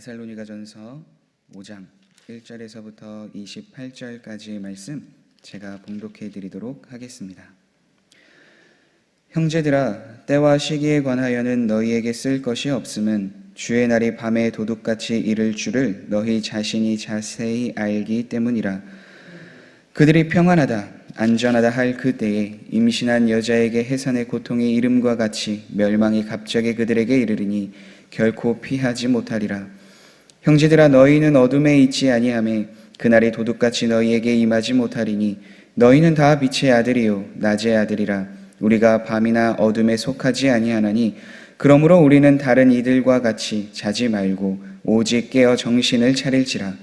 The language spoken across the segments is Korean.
데살로니가전서 5장 1절에서부터 28절까지의 말씀 제가 봉독해 드리도록 하겠습니다. 형제들아, 때와 시기에 관하여는 너희에게 쓸 것이 없음은 주의 날이 밤에 도둑같이 이를 줄을 너희 자신이 자세히 알기 때문이라. 그들이 평안하다 안전하다 할 그때에 임신한 여자에게 해산의 고통이 이름과 같이 멸망이 갑자기 그들에게 이르리니 결코 피하지 못하리라. 형제들아, 너희는 어둠에 있지 아니하매 그날이 도둑같이 너희에게 임하지 못하리니 너희는 다 빛의 아들이요 낮의 아들이라. 우리가 밤이나 어둠에 속하지 아니하나니 그러므로 우리는 다른 이들과 같이 자지 말고 오직 깨어 정신을 차릴지라.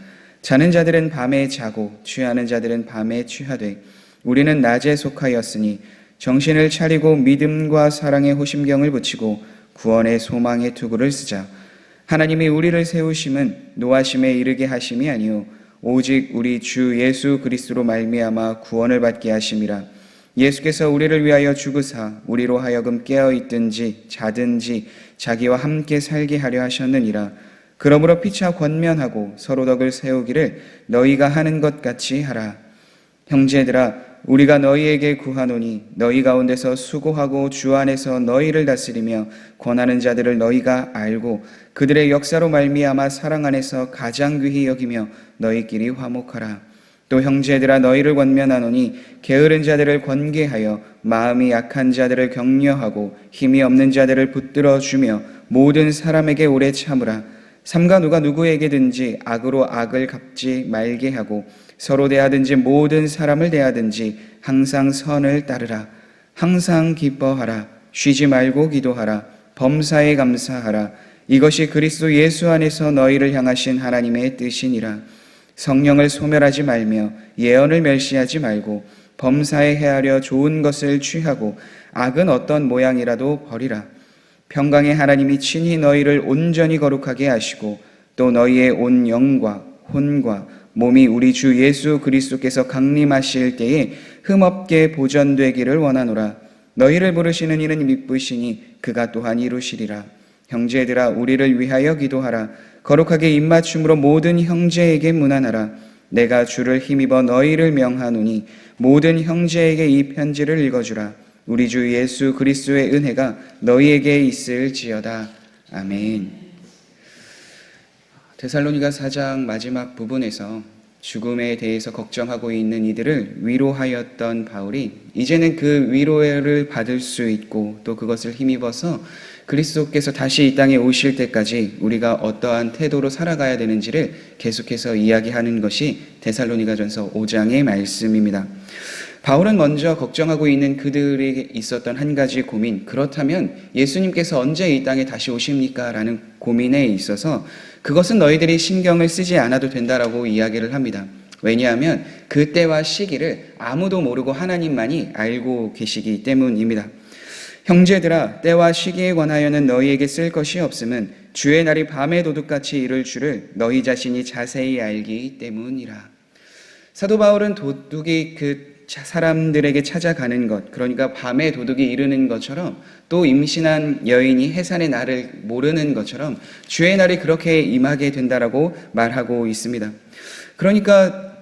자는 자들은 밤에 자고 취하는 자들은 밤에 취하되 우리는 낮에 속하였으니 정신을 차리고 믿음과 사랑의 호심경을 붙이고 구원의 소망의 투구를 쓰자. 하나님이 우리를 세우심은 노하심에 이르게 하심이 아니요 오직 우리 주 예수 그리스도로 말미암아 구원을 받게 하심이라. 예수께서 우리를 위하여 죽으사 우리로 하여금 깨어있든지 자든지 자기와 함께 살게 하려 하셨느니라. 그러므로 피차 권면하고 서로 덕을 세우기를 너희가 하는 것 같이 하라. 형제들아, 우리가 너희에게 구하노니 너희 가운데서 수고하고 주 안에서 너희를 다스리며 권하는 자들을 너희가 알고 그들의 역사로 말미암아 사랑 안에서 가장 귀히 여기며 너희끼리 화목하라. 또 형제들아, 너희를 권면하노니 게으른 자들을 권계하여 마음이 약한 자들을 격려하고 힘이 없는 자들을 붙들어 주며 모든 사람에게 오래 참으라. 삼가 누가 누구에게든지 악으로 악을 갚지 말게 하고 서로 대하든지 모든 사람을 대하든지 항상 선을 따르라. 항상 기뻐하라. 쉬지 말고 기도하라. 범사에 감사하라. 이것이 그리스도 예수 안에서 너희를 향하신 하나님의 뜻이니라. 성령을 소멸하지 말며 예언을 멸시하지 말고 범사에 헤아려 좋은 것을 취하고 악은 어떤 모양이라도 버리라. 평강의 하나님이 친히 너희를 온전히 거룩하게 하시고 또 너희의 온 영과 혼과 몸이 우리 주 예수 그리스도께서 강림하실 때에 흠없게 보전되기를 원하노라. 너희를 부르시는 이는 미쁘시니 그가 또한 이루시리라. 형제들아, 우리를 위하여 기도하라. 거룩하게 입맞춤으로 모든 형제에게 문안하라. 내가 주를 힘입어 너희를 명하노니 모든 형제에게 이 편지를 읽어주라. 우리 주 예수 그리스도의 은혜가 너희에게 있을지어다. 아멘. 데살로니가 4장 마지막 부분에서 죽음에 대해서 걱정하고 있는 이들을 위로하였던 바울이 이제는 그 위로를 받을 수 있고 또 그것을 힘입어서 그리스도께서 다시 이 땅에 오실 때까지 우리가 어떠한 태도로 살아가야 되는지를 계속해서 이야기하는 것이 데살로니가전서 5장의 말씀입니다. 바울은 먼저 걱정하고 있는 그들에게 있었던 한 가지 고민, 그렇다면 예수님께서 언제 이 땅에 다시 오십니까? 라는 고민에 있어서 그것은 너희들이 신경을 쓰지 않아도 된다라고 이야기를 합니다. 왜냐하면 그때와 시기를 아무도 모르고 하나님만이 알고 계시기 때문입니다. 형제들아, 때와 시기에 관하여는 너희에게 쓸 것이 없음은 주의 날이 밤에 도둑같이 이를 줄을 너희 자신이 자세히 알기 때문이라. 사도 바울은 도둑이 사람들에게 찾아가는 것, 그러니까 밤에 도둑이 이르는 것처럼 또 임신한 여인이 해산의 날을 모르는 것처럼 주의 날이 그렇게 임하게 된다라고 말하고 있습니다. 그러니까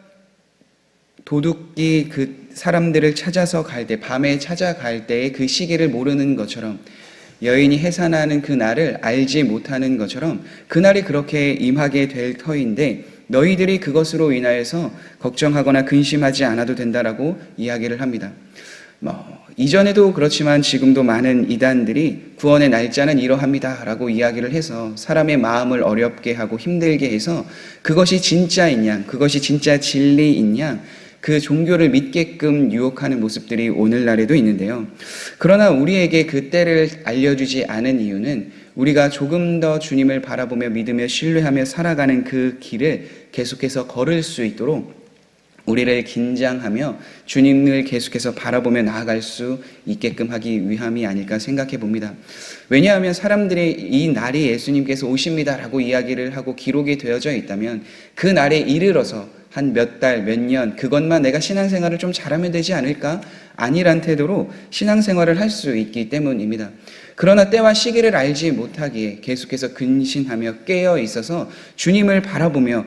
도둑이 그 사람들을 찾아서 갈 때, 밤에 찾아갈 때의 그 시기를 모르는 것처럼 여인이 해산하는 그 날을 알지 못하는 것처럼 그 날이 그렇게 임하게 될 터인데 너희들이 그것으로 인하여서 걱정하거나 근심하지 않아도 된다라고 이야기를 합니다. 이전에도 그렇지만 지금도 많은 이단들이 구원의 날짜는 이러합니다 라고 이야기를 해서 사람의 마음을 어렵게 하고 힘들게 해서 그것이 진짜인 양, 그것이 진짜 진리인 양 그 종교를 믿게끔 유혹하는 모습들이 오늘날에도 있는데요. 그러나 우리에게 그 때를 알려주지 않은 이유는 우리가 조금 더 주님을 바라보며 믿으며 신뢰하며 살아가는 그 길을 계속해서 걸을 수 있도록 우리를 긴장하며 주님을 계속해서 바라보며 나아갈 수 있게끔 하기 위함이 아닐까 생각해 봅니다. 왜냐하면 사람들이 이 날이 예수님께서 오십니다라고 이야기를 하고 기록이 되어져 있다면 그 날에 이르러서 한 몇 달, 몇 년 그것만 내가 신앙생활을 좀 잘하면 되지 않을까? 아니란 태도로 신앙생활을 할 수 있기 때문입니다. 그러나 때와 시기를 알지 못하기에 계속해서 근신하며 깨어 있어서 주님을 바라보며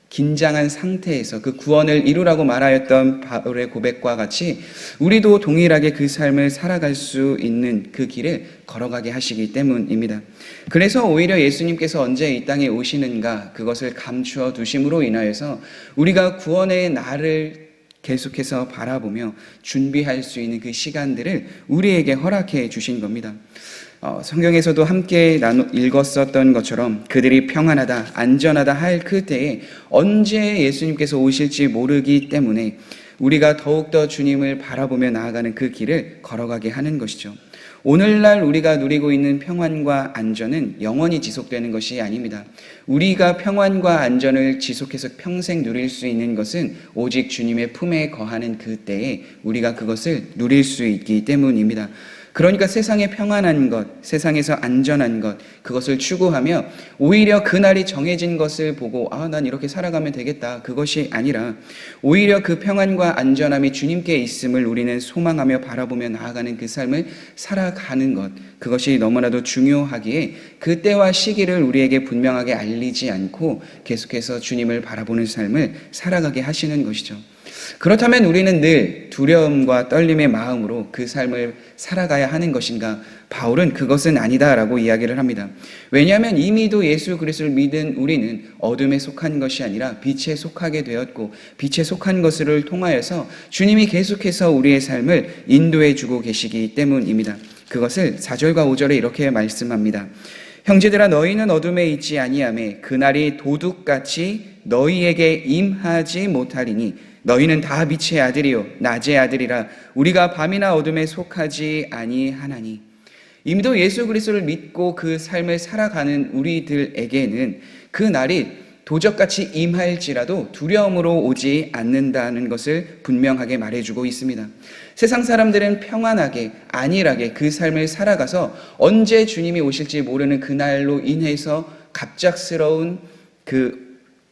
긴장한 상태에서 그 구원을 이루라고 말하였던 바울의 고백과 같이 우리도 동일하게 그 삶을 살아갈 수 있는 그 길을 걸어가게 하시기 때문입니다. 그래서 오히려 예수님께서 언제 이 땅에 오시는가 그것을 감추어 두심으로 인하여서 우리가 구원의 날을 계속해서 바라보며 준비할 수 있는 그 시간들을 우리에게 허락해 주신 겁니다. 성경에서도 함께 읽었었던 것처럼 그들이 평안하다, 안전하다 할 그때에 언제 예수님께서 오실지 모르기 때문에 우리가 더욱더 주님을 바라보며 나아가는 그 길을 걸어가게 하는 것이죠. 오늘날 우리가 누리고 있는 평안과 안전은 영원히 지속되는 것이 아닙니다. 우리가 평안과 안전을 지속해서 평생 누릴 수 있는 것은 오직 주님의 품에 거하는 그때에 우리가 그것을 누릴 수 있기 때문입니다. 그러니까 세상에 평안한 것, 세상에서 안전한 것, 그것을 추구하며 오히려 그날이 정해진 것을 보고 난 이렇게 살아가면 되겠다. 그것이 아니라 오히려 그 평안과 안전함이 주님께 있음을 우리는 소망하며 바라보며 나아가는 그 삶을 살아가는 것, 그것이 너무나도 중요하기에 그 때와 시기를 우리에게 분명하게 알리지 않고 계속해서 주님을 바라보는 삶을 살아가게 하시는 것이죠. 그렇다면 우리는 늘 두려움과 떨림의 마음으로 그 삶을 살아가야 하는 것인가? 바울은 그것은 아니다라고 이야기를 합니다. 왜냐하면 이미도 예수 그리스도를 믿은 우리는 어둠에 속한 것이 아니라 빛에 속하게 되었고 빛에 속한 것을 통하여서 주님이 계속해서 우리의 삶을 인도해 주고 계시기 때문입니다. 그것을 4절과 5절에 이렇게 말씀합니다. 형제들아 너희는 어둠에 있지 아니하매 그날이 도둑같이 너희에게 임하지 못하리니 너희는 다 빛의 아들이요 낮의 아들이라 우리가 밤이나 어둠에 속하지 아니하나니. 이미도 예수 그리스도를 믿고 그 삶을 살아가는 우리들에게는 그 날이 도적같이 임할지라도 두려움으로 오지 않는다는 것을 분명하게 말해주고 있습니다. 세상 사람들은 평안하게 안일하게 그 삶을 살아가서 언제 주님이 오실지 모르는 그날로 인해서 갑작스러운 그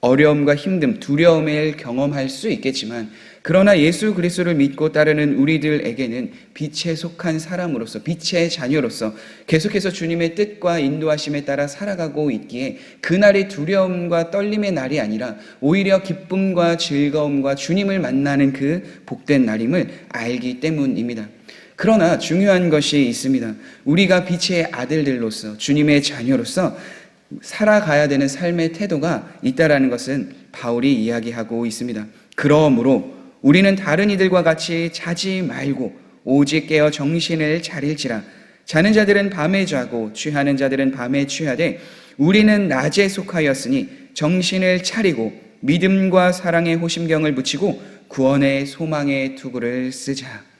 어려움과 힘듦, 두려움을 경험할 수 있겠지만 그러나 예수 그리스도를 믿고 따르는 우리들에게는 빛에 속한 사람으로서 빛의 자녀로서 계속해서 주님의 뜻과 인도하심에 따라 살아가고 있기에 그날이 두려움과 떨림의 날이 아니라 오히려 기쁨과 즐거움과 주님을 만나는 그 복된 날임을 알기 때문입니다. 그러나 중요한 것이 있습니다. 우리가 빛의 아들들로서 주님의 자녀로서 살아가야 되는 삶의 태도가 있다라는 것은 바울이 이야기하고 있습니다. 그러므로 우리는 다른 이들과 같이 자지 말고 오직 깨어 정신을 차릴지라. 자는 자들은 밤에 자고 취하는 자들은 밤에 취하되 우리는 낮에 속하였으니 정신을 차리고 믿음과 사랑의 호심경을 붙이고 구원의 소망의 투구를 쓰자.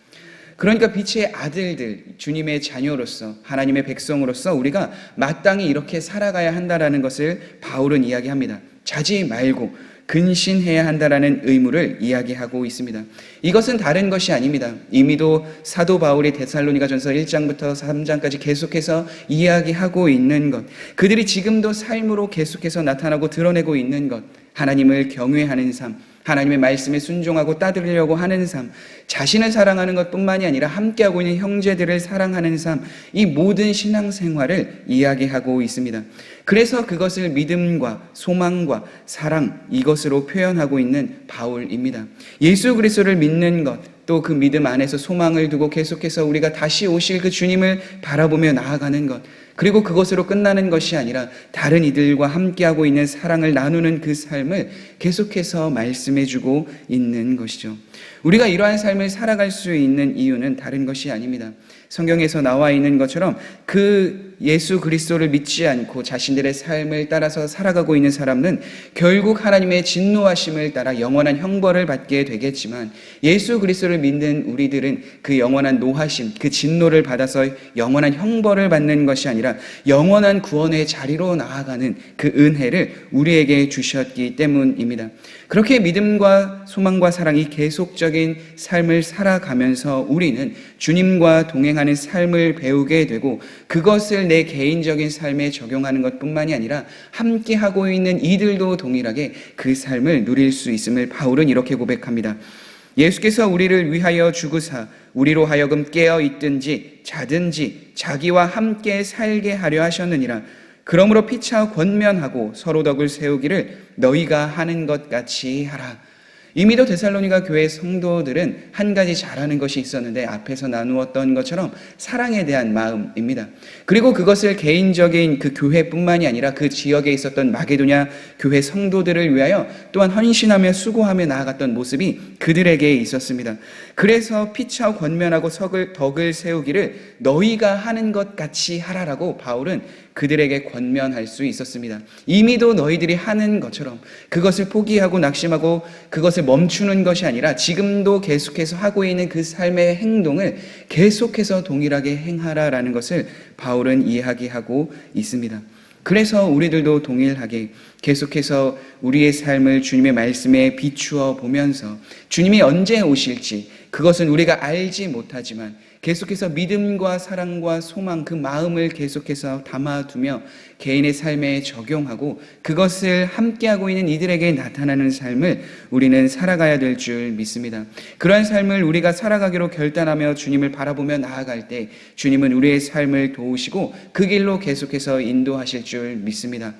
그러니까 빛의 아들들, 주님의 자녀로서 하나님의 백성으로서 우리가 마땅히 이렇게 살아가야 한다라는 것을 바울은 이야기합니다. 자지 말고 근신해야 한다라는 의무를 이야기하고 있습니다. 이것은 다른 것이 아닙니다. 이미도 사도 바울이 데살로니가전서 1장부터 3장까지 계속해서 이야기하고 있는 것, 그들이 지금도 삶으로 계속해서 나타나고 드러내고 있는 것, 하나님을 경외하는 삶, 하나님의 말씀에 순종하고 따르려고 하는 삶, 자신을 사랑하는 것뿐만이 아니라 함께하고 있는 형제들을 사랑하는 삶, 이 모든 신앙생활을 이야기하고 있습니다. 그래서 그것을 믿음과 소망과 사랑, 이것으로 표현하고 있는 바울입니다. 예수 그리스도를 믿는 것, 또 그 믿음 안에서 소망을 두고 계속해서 우리가 다시 오실 그 주님을 바라보며 나아가는 것, 그리고 그것으로 끝나는 것이 아니라 다른 이들과 함께하고 있는 사랑을 나누는 그 삶을 계속해서 말씀해주고 있는 것이죠. 우리가 이러한 삶을 살아갈 수 있는 이유는 다른 것이 아닙니다. 성경에서 나와 있는 것처럼 그 예수 그리스도를 믿지 않고 자신들의 삶을 따라서 살아가고 있는 사람은 결국 하나님의 진노하심을 따라 영원한 형벌을 받게 되겠지만 예수 그리스도를 믿는 우리들은 그 영원한 노하심, 그 진노를 받아서 영원한 형벌을 받는 것이 아니라 아니라 영원한 구원의 자리로 나아가는 그 은혜를 우리에게 주셨기 때문입니다. 그렇게 믿음과 소망과 사랑이 계속적인 삶을 살아가면서 우리는 주님과 동행하는 삶을 배우게 되고 그것을 내 개인적인 삶에 적용하는 것뿐만이 아니라 함께 하고 있는 이들도 동일하게 그 삶을 누릴 수 있음을 바울은 이렇게 고백합니다. 예수께서 우리를 위하여 죽으사 우리로 하여금 깨어 있든지 자든지 자기와 함께 살게 하려 하셨느니라. 그러므로 피차 권면하고 서로 덕을 세우기를 너희가 하는 것 같이 하라. 이미도 데살로니가 교회 성도들은 한 가지 잘하는 것이 있었는데 앞에서 나누었던 것처럼 사랑에 대한 마음입니다. 그리고 그것을 개인적인 그 교회뿐만이 아니라 그 지역에 있었던 마게도냐 교회 성도들을 위하여 또한 헌신하며 수고하며 나아갔던 모습이 그들에게 있었습니다. 그래서 피차 권면하고 덕을 세우기를 너희가 하는 것 같이 하라라고 바울은 그들에게 권면할 수 있었습니다. 이미도 너희들이 하는 것처럼 그것을 포기하고 낙심하고 그것을 멈추는 것이 아니라 지금도 계속해서 하고 있는 그 삶의 행동을 계속해서 동일하게 행하라라는 것을 바울은 이야기하고 있습니다. 그래서 우리들도 동일하게 계속해서 우리의 삶을 주님의 말씀에 비추어 보면서 주님이 언제 오실지 그것은 우리가 알지 못하지만 계속해서 믿음과 사랑과 소망 그 마음을 계속해서 담아두며 개인의 삶에 적용하고 그것을 함께하고 있는 이들에게 나타나는 삶을 우리는 살아가야 될 줄 믿습니다. 그러한 삶을 우리가 살아가기로 결단하며 주님을 바라보며 나아갈 때 주님은 우리의 삶을 도우시고 그 길로 계속해서 인도하실 줄 믿습니다.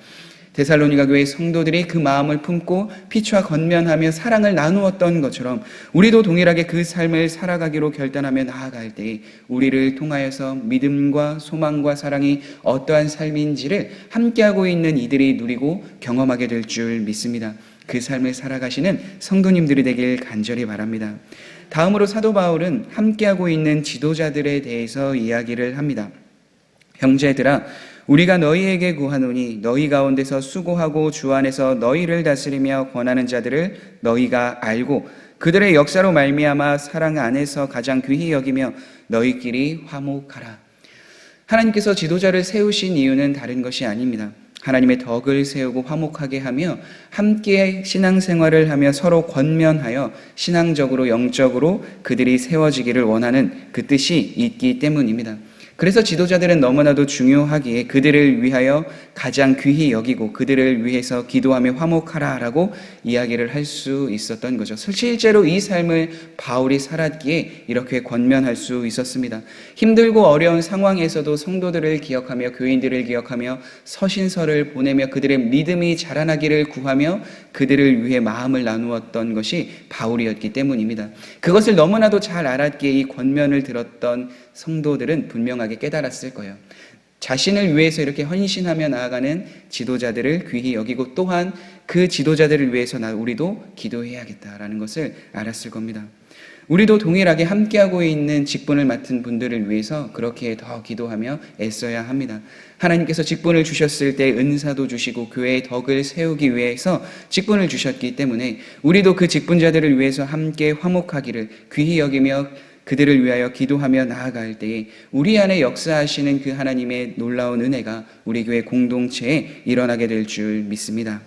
데살로니가 교회 성도들이 그 마음을 품고 피차 권면하며 사랑을 나누었던 것처럼 우리도 동일하게 그 삶을 살아가기로 결단하며 나아갈 때 우리를 통하여서 믿음과 소망과 사랑이 어떠한 삶인지를 함께하고 있는 이들이 누리고 경험하게 될 줄 믿습니다. 그 삶을 살아가시는 성도님들이 되길 간절히 바랍니다. 다음으로 사도 바울은 함께하고 있는 지도자들에 대해서 이야기를 합니다. 형제들아 우리가 너희에게 구하노니 너희 가운데서 수고하고 주 안에서 너희를 다스리며 권하는 자들을 너희가 알고 그들의 역사로 말미암아 사랑 안에서 가장 귀히 여기며 너희끼리 화목하라. 하나님께서 지도자를 세우신 이유는 다른 것이 아닙니다. 하나님의 덕을 세우고 화목하게 하며 함께 신앙생활을 하며 서로 권면하여 신앙적으로 영적으로 그들이 세워지기를 원하는 그 뜻이 있기 때문입니다. 그래서 지도자들은 너무나도 중요하기에 그들을 위하여 가장 귀히 여기고 그들을 위해서 기도하며 화목하라라고 이야기를 할 수 있었던 거죠. 실제로 이 삶을 바울이 살았기에 이렇게 권면할 수 있었습니다. 힘들고 어려운 상황에서도 성도들을 기억하며 교인들을 기억하며 서신서를 보내며 그들의 믿음이 자라나기를 구하며 그들을 위해 마음을 나누었던 것이 바울이었기 때문입니다. 그것을 너무나도 잘 알았기에 이 권면을 들었던 성도들은 분명하게 깨달았을 거예요. 자신을 위해서 이렇게 헌신하며 나아가는 지도자들을 귀히 여기고 또한 그 지도자들을 위해서 우리도 기도해야겠다라는 것을 알았을 겁니다. 우리도 동일하게 함께하고 있는 직분을 맡은 분들을 위해서 그렇게 더 기도하며 애써야 합니다. 하나님께서 직분을 주셨을 때 은사도 주시고 교회의 덕을 세우기 위해서 직분을 주셨기 때문에 우리도 그 직분자들을 위해서 함께 화목하기를 귀히 여기며 그들을 위하여 기도하며 나아갈 때에 우리 안에 역사하시는 그 하나님의 놀라운 은혜가 우리 교회 공동체에 일어나게 될 줄 믿습니다.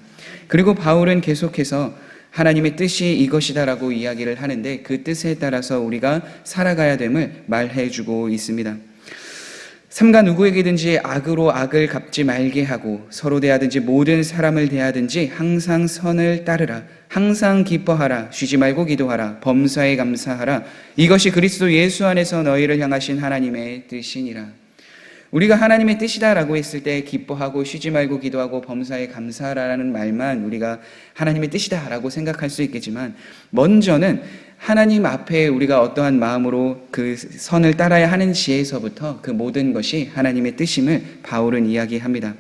그리고 바울은 계속해서 하나님의 뜻이 이것이다라고 이야기를 하는데 그 뜻에 따라서 우리가 살아가야 됨을 말해주고 있습니다. 삼가 누구에게든지 악으로 악을 갚지 말게 하고 서로 대하든지 모든 사람을 대하든지 항상 선을 따르라. 항상 기뻐하라. 쉬지 말고 기도하라. 범사에 감사하라. 이것이 그리스도 예수 안에서 너희를 향하신 하나님의 뜻이니라. 우리가 하나님의 뜻이다라고 했을 때 기뻐하고 쉬지 말고 기도하고 범사에 감사하라는 말만 우리가 하나님의 뜻이다라고 생각할 수 있겠지만 먼저는 하나님 앞에 우리가 어떠한 마음으로 그 선을 따라야 하는지에서부터 그 모든 것이 하나님의 뜻임을 바울은 이야기합니다.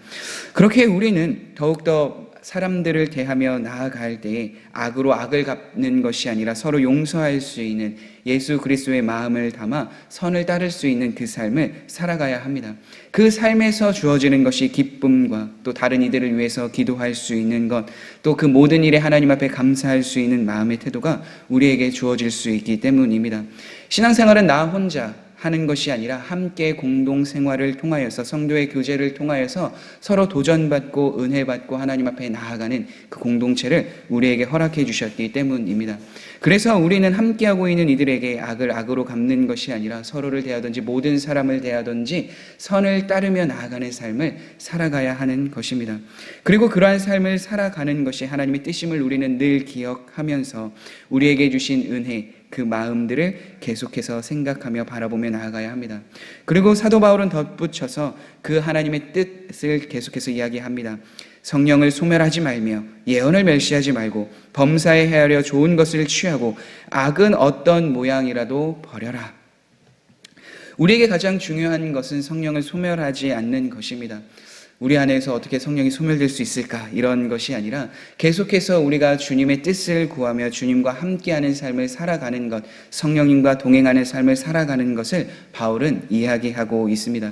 그렇게 우리는 더욱더 사람들을 대하며 나아갈 때에 악으로 악을 갚는 것이 아니라 서로 용서할 수 있는 예수 그리스도의 마음을 담아 선을 따를 수 있는 그 삶을 살아가야 합니다. 그 삶에서 주어지는 것이 기쁨과 또 다른 이들을 위해서 기도할 수 있는 것, 또 그 모든 일에 하나님 앞에 감사할 수 있는 마음의 태도가 우리에게 주어질 수 있기 때문입니다. 신앙생활은 나 혼자 하는 것이 아니라 함께 공동 생활을 통하여서 성도의 교제를 통하여서 서로 도전받고 은혜받고 하나님 앞에 나아가는 그 공동체를 우리에게 허락해 주셨기 때문입니다. 그래서 우리는 함께하고 있는 이들에게 악을 악으로 갚는 것이 아니라 서로를 대하든지 모든 사람을 대하든지 선을 따르며 나아가는 삶을 살아가야 하는 것입니다. 그리고 그러한 삶을 살아가는 것이 하나님의 뜻임을 우리는 늘 기억하면서 우리에게 주신 은혜, 그 마음들을 계속해서 생각하며 바라보며 나아가야 합니다. 그리고 사도 바울은 덧붙여서 그 하나님의 뜻을 계속해서 이야기합니다. 성령을 소멸하지 말며 예언을 멸시하지 말고 범사에 헤아려 좋은 것을 취하고 악은 어떤 모양이라도 버려라. 우리에게 가장 중요한 것은 성령을 소멸하지 않는 것입니다. 우리 안에서 어떻게 성령이 소멸될 수 있을까? 이런 것이 아니라 계속해서 우리가 주님의 뜻을 구하며 주님과 함께하는 삶을 살아가는 것, 성령님과 동행하는 삶을 살아가는 것을 바울은 이야기하고 있습니다.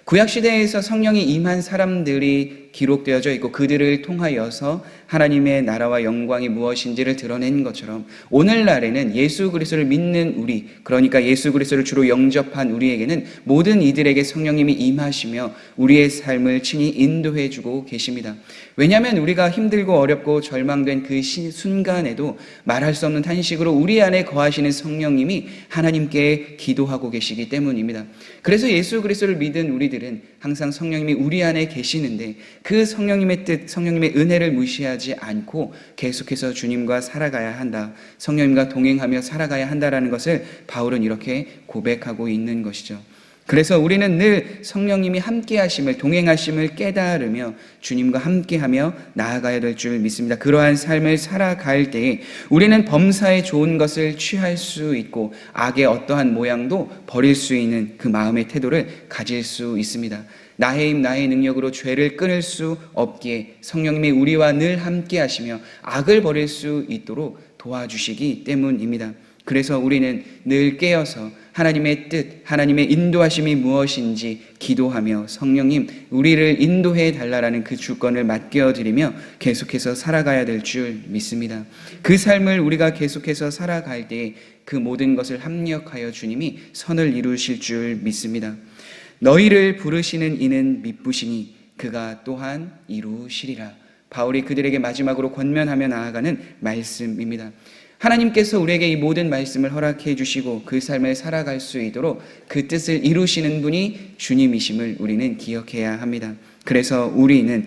구약시대에서 성령이 임한 사람들이 기록되어져 있고 그들을 통하여서 하나님의 나라와 영광이 무엇인지를 드러낸 것처럼 오늘날에는 예수 그리스도를 믿는 우리, 그러니까 예수 그리스도를 주로 영접한 우리에게는 모든 이들에게 성령님이 임하시며 우리의 삶을 친히 인도해 주고 계십니다. 왜냐하면 우리가 힘들고 어렵고 절망된 그 순간에도 말할 수 없는 탄식으로 우리 안에 거하시는 성령님이 하나님께 기도하고 계시기 때문입니다. 그래서 예수 그리스도를 믿은 우리들은 항상 성령님이 우리 안에 계시는데 그 성령님의 뜻, 성령님의 은혜를 무시하지 않고 계속해서 주님과 살아가야 한다. 성령님과 동행하며 살아가야 한다라는 것을 바울은 이렇게 고백하고 있는 것이죠. 그래서 우리는 늘 성령님이 함께하심을, 동행하심을 깨달으며 주님과 함께하며 나아가야 될 줄 믿습니다. 그러한 삶을 살아갈 때에 우리는 범사에 좋은 것을 취할 수 있고 악의 어떠한 모양도 버릴 수 있는 그 마음의 태도를 가질 수 있습니다. 나의 힘, 나의 능력으로 죄를 끊을 수 없기에 성령님이 우리와 늘 함께하시며 악을 버릴 수 있도록 도와주시기 때문입니다. 그래서 우리는 늘 깨어서 하나님의 뜻, 하나님의 인도하심이 무엇인지 기도하며 성령님 우리를 인도해 달라라는 그 주권을 맡겨드리며 계속해서 살아가야 될 줄 믿습니다. 그 삶을 우리가 계속해서 살아갈 때 그 모든 것을 합력하여 주님이 선을 이루실 줄 믿습니다. 너희를 부르시는 이는 미쁘시니 그가 또한 이루시리라. 바울이 그들에게 마지막으로 권면하며 나아가는 말씀입니다. 하나님께서 우리에게 이 모든 말씀을 허락해 주시고 그 삶을 살아갈 수 있도록 그 뜻을 이루시는 분이 주님이심을 우리는 기억해야 합니다. 그래서 우리는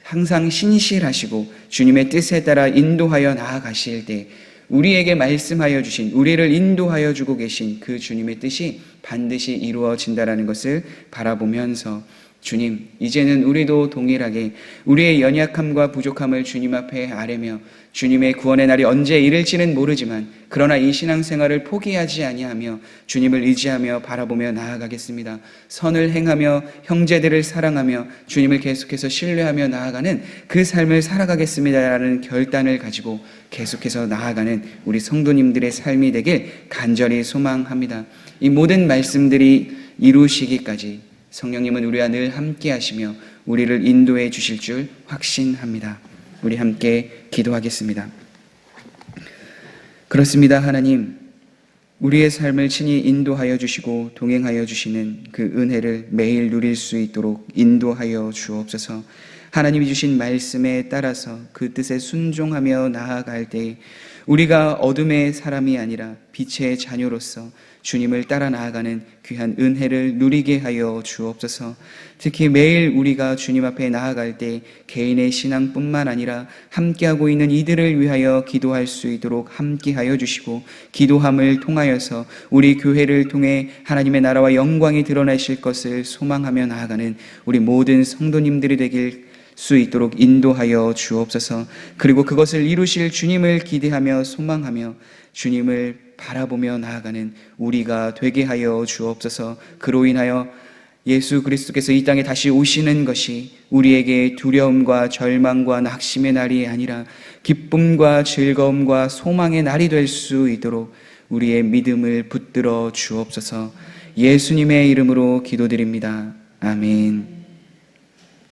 항상 신실하시고 주님의 뜻에 따라 인도하여 나아가실 때 우리에게 말씀하여 주신, 우리를 인도하여 주고 계신 그 주님의 뜻이 반드시 이루어진다라는 것을 바라보면서 주님, 이제는 우리도 동일하게 우리의 연약함과 부족함을 주님 앞에 아뢰며 주님의 구원의 날이 언제 이를지는 모르지만 그러나 이 신앙생활을 포기하지 아니하며 주님을 의지하며 바라보며 나아가겠습니다. 선을 행하며 형제들을 사랑하며 주님을 계속해서 신뢰하며 나아가는 그 삶을 살아가겠습니다라는 결단을 가지고 계속해서 나아가는 우리 성도님들의 삶이 되길 간절히 소망합니다. 이 모든 말씀들이 이루시기까지 성령님은 우리와 늘 함께 하시며 우리를 인도해 주실 줄 확신합니다. 우리 함께 기도하겠습니다. 그렇습니다. 하나님, 우리의 삶을 친히 인도하여 주시고 동행하여 주시는 그 은혜를 매일 누릴 수 있도록 인도하여 주옵소서. 하나님이 주신 말씀에 따라서 그 뜻에 순종하며 나아갈 때 우리가 어둠의 사람이 아니라 빛의 자녀로서 주님을 따라 나아가는 귀한 은혜를 누리게 하여 주옵소서. 특히 매일 우리가 주님 앞에 나아갈 때 개인의 신앙뿐만 아니라 함께하고 있는 이들을 위하여 기도할 수 있도록 함께하여 주시고 기도함을 통하여서 우리 교회를 통해 하나님의 나라와 영광이 드러나실 것을 소망하며 나아가는 우리 모든 성도님들이 되길 수 있도록 인도하여 주옵소서. 그리고 그것을 이루실 주님을 기대하며 소망하며 주님을 바라보며 나아가는 우리가 되게 하여 주옵소서. 그로 인하여 예수 그리스도께서 이 땅에 다시 오시는 것이 우리에게 두려움과 절망과 낙심의 날이 아니라 기쁨과 즐거움과 소망의 날이 될 수 있도록 우리의 믿음을 붙들어 주옵소서. 예수님의 이름으로 기도드립니다. 아멘.